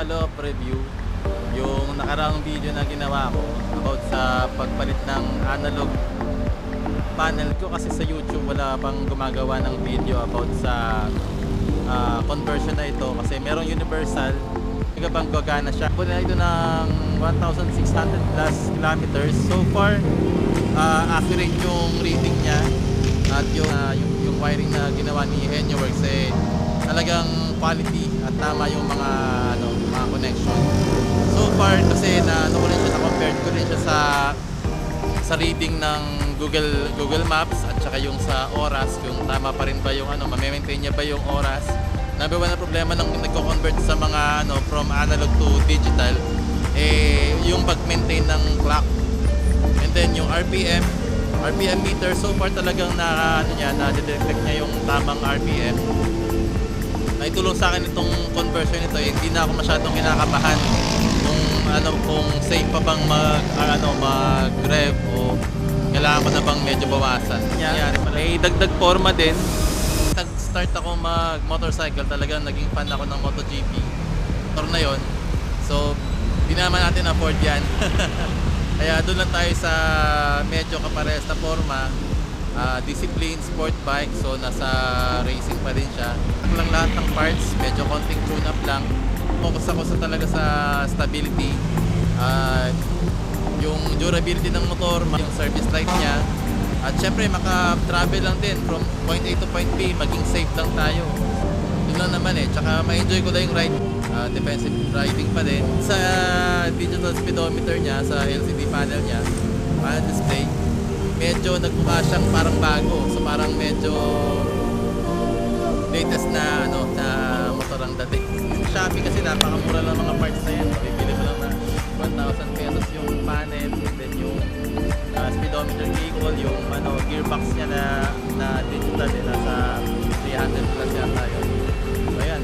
follow-up review yung nakaraang video na ginawa ko about sa pagpalit ng analog panel ko, kasi sa YouTube wala pang gumagawa ng video about sa conversion na ito, kasi merong universal bang gagana siya. Pula ito ng 1,600 plus kilometers. So far, accurate yung reading niya at yung wiring na ginawa ni Henyoworks talagang quality at tama yung mga connection. So far kasi ko rin siya, na-compare ko rin siya sa reading ng Google Maps at saka yung sa oras, kung tama pa rin ba yung ma-maintain niya ba yung oras. Number one na problema nang nagko-convert sa mga from analog to digital yung pag-maintain ng clock. And then yung RPM meter, so far talagang na-detect niya yung tamang RPM. Naitulong sa akin itong conversion nito, hindi na ako masyadong kinakabahan kung safe pa bang mag-rev o kailangan ko na bang medyo bawasan. May dagdag forma din. Nag-start ako mag-motorcycle, talagang naging fan ako ng MotoGP motor na yon. So di naman natin afford yan. Kaya doon lang tayo sa medyo kaparehas na forma, discipline, sport bike. So nasa racing pa din siya. Lang lahat ng parts, medyo konting tune up lang. Focus ako talaga sa stability, yung durability ng motor, yung service life niya. At syempre maka-travel lang din from point A to point B, maging safe lang tayo. Yun lang naman tsaka ma-enjoy ko lang yung ride. Defensive riding pa din. Sa digital speedometer niya, sa LCD panel niya, panel display, medyo nagmukha siyang parang bago. So parang medyo latest na na motor ang dating. Yung Shopee kasi napakamura lang mga parts na yan. Bibili mo lang na 1,000 pesos yung panel, and then yung speedometer cable, yung gearbox niya na digital nasa 300 plus yata yun. So ayan,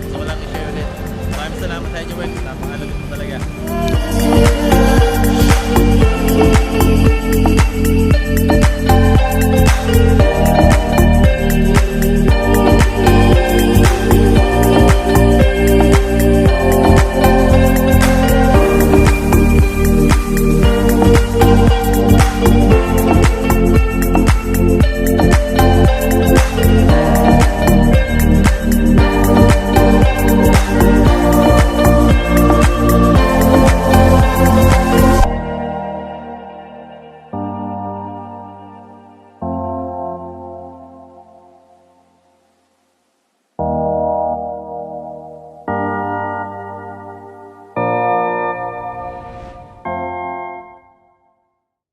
gusto ko lang i-share ulit. Maraming salamat sa inyo, Henyoworks, napakalagot mo talaga.